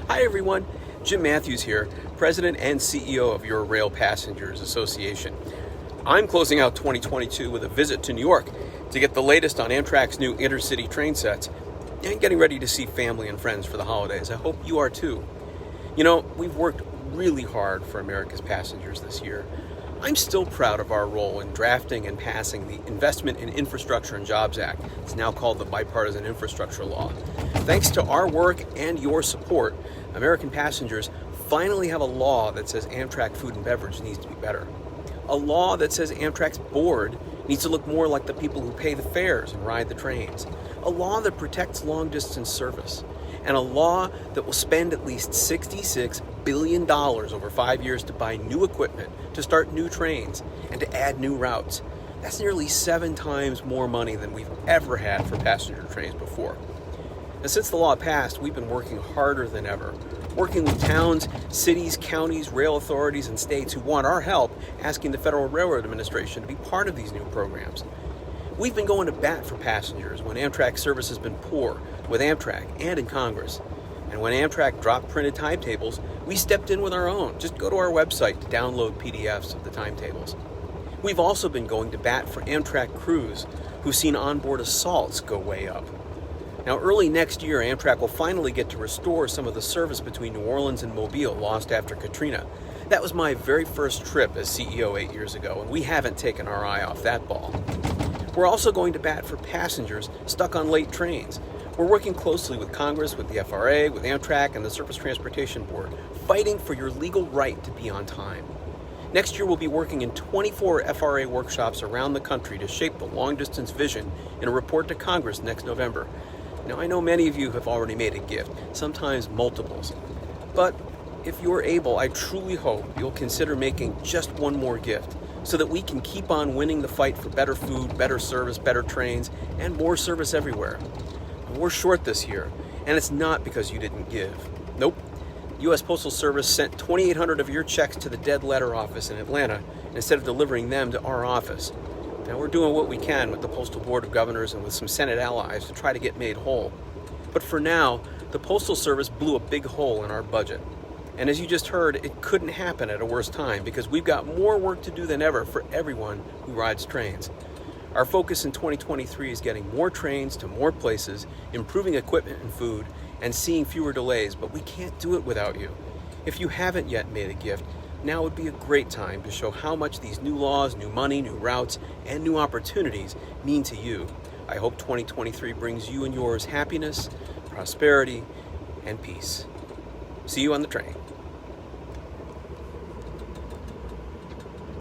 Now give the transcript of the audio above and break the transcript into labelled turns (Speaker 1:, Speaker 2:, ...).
Speaker 1: Hi everyone, Jim Mathews here, President and CEO of your Rail Passengers Association. I'm closing out 2022 with a visit to New York to get the latest on Amtrak's new intercity train sets and getting ready to see family and friends for the holidays. I hope you are too. You know, we've worked really hard for America's passengers this year. I'm still proud of our role in drafting and passing the Investment in Infrastructure and Jobs Act. It's now called the Bipartisan Infrastructure Law. Thanks to our work and your support, American passengers finally have a law that says Amtrak food and beverage needs to be better. A law that says Amtrak's board needs to look more like the people who pay the fares and ride the trains. A law that protects long-distance service. And a law that will spend at least $66 billion over 5 years to buy new equipment, to start new trains, and to add new routes. That's nearly 7 times more money than we've ever had for passenger trains before. And since the law passed, we've been working harder than ever, working with towns, cities, counties, rail authorities, and states who want our help, asking the Federal Railroad Administration to be part of these new programs. We've been going to bat for passengers when Amtrak service has been poor, with Amtrak and in Congress. And when Amtrak dropped printed timetables, we stepped in with our own. Just go to our website to download PDFs of the timetables. We've also been going to bat for Amtrak crews who've seen onboard assaults go way up. Now, early next year, Amtrak will finally get to restore some of the service between New Orleans and Mobile lost after Katrina. That was my very first trip as CEO 8 years ago, and we haven't taken our eye off that ball. We're also going to bat for passengers stuck on late trains. We're working closely with Congress, with the FRA, with Amtrak, and the Surface Transportation Board, fighting for your legal right to be on time. Next year, we'll be working in 24 FRA workshops around the country to shape the long-distance vision in a report to Congress next November. Now, I know many of you have already made a gift, sometimes multiples. But if you're able, I truly hope you'll consider making just one more gift so that we can keep on winning the fight for better food, better service, better trains, and more service everywhere. We're short this year, and it's not because you didn't give. Nope. U.S. Postal Service sent 2,800 of your checks to the dead letter office in Atlanta instead of delivering them to our office. Now, we're doing what we can with the Postal Board of Governors and with some Senate allies to try to get made whole. But for now, the Postal Service blew a big hole in our budget. And as you just heard, it couldn't happen at a worse time because we've got more work to do than ever for everyone who rides trains. Our focus in 2023 is getting more trains to more places, improving equipment and food, and seeing fewer delays, but we can't do it without you. If you haven't yet made a gift, now would be a great time to show how much these new laws, new money, new routes, and new opportunities mean to you. I hope 2023 brings you and yours happiness, prosperity, and peace. See you on the train.